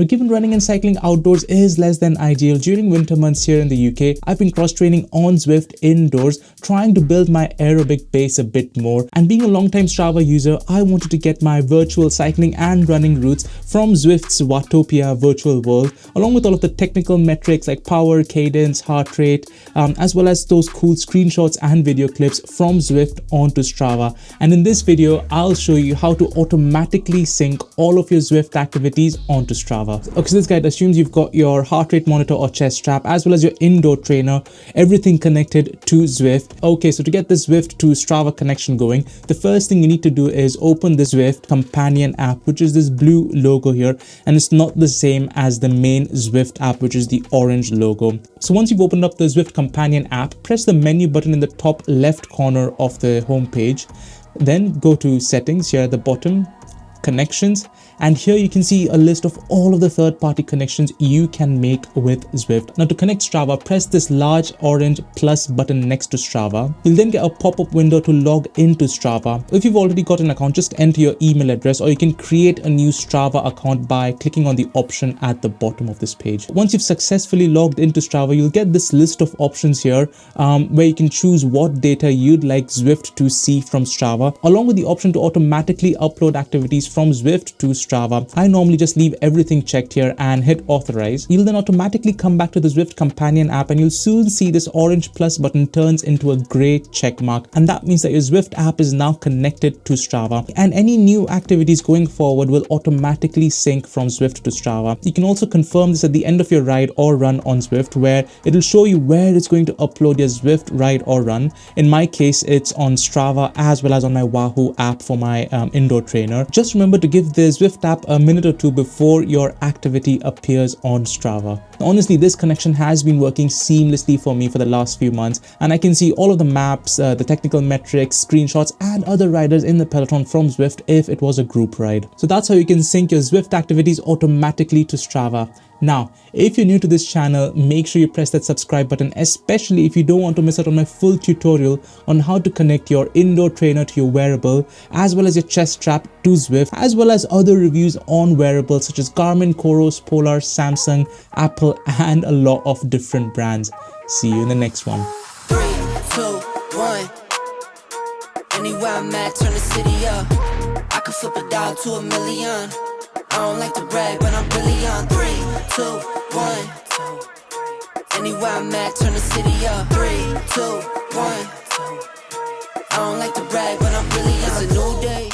Now, given running and cycling outdoors is less than ideal during winter months here in the UK, I've been cross-training on Zwift indoors, trying to build my aerobic base a bit more. And being a long-time Strava user, I wanted to get my virtual cycling and running routes from Zwift's Watopia virtual world, along with all of the technical metrics like power, cadence, heart rate, as well as those cool screenshots and video clips from Zwift onto Strava. And in this video, I'll show you how to automatically sync all of your Zwift activities onto Strava. Okay, so this guide assumes you've got your heart rate monitor or chest strap, as well as your indoor trainer, everything connected to Zwift. Okay, so to get this Zwift to Strava connection going, the first thing you need to do is open the Zwift companion app, which is this blue logo here, and it's not the same as the main Zwift app, which is the orange logo. So once you've opened up the Zwift companion app, press the menu button in the top left corner of the home page, then go to settings here at the bottom, connections, and here you can see a list of all of the third-party connections you can make with Zwift. Now, to connect Strava, press this large orange plus button next to Strava. You'll then get a pop-up window to log into Strava. If you've already got an account, just enter your email address, or you can create a new Strava account by clicking on the option at the bottom of this page. Once you've successfully logged into Strava, you'll get this list of options here where you can choose what data you'd like Zwift to see from Strava, along with the option to automatically upload activities from Zwift to Strava. I normally just leave everything checked here and hit authorize. You'll then automatically come back to the Zwift companion app, and you'll soon see this orange plus button turns into a gray check mark, and that means that your Zwift app is now connected to Strava, and any new activities going forward will automatically sync from Zwift to Strava. You can also confirm this at the end of your ride or run on Zwift, where it'll show you where it's going to upload your Zwift ride or run. In my case, it's on Strava as well as on my Wahoo app for my indoor trainer. Just remember to give the Zwift app a minute or two before your activity appears on Strava. Honestly, this connection has been working seamlessly for me for the last few months, and I can see all of the maps, the technical metrics, screenshots, and other riders in the peloton from Zwift if it was a group ride. So that's how you can sync your Zwift activities automatically to Strava. Now, if you're new to this channel, make sure you press that subscribe button, especially if you don't want to miss out on my full tutorial on how to connect your indoor trainer to your wearable, as well as your chest strap to Zwift, as well as other reviews on wearables such as Garmin, Coros, Polar, Samsung, Apple, and a lot of different brands. See you in the next one. 3, 2, 1. Anywhere I'm at, turn the city up. I can flip a dial to a million. I don't like to brag, but I'm really on. 3, 2, 1. Anywhere I'm at, turn the city up. 3, 2, 1. I don't like to brag, but I'm really on. It's a new day.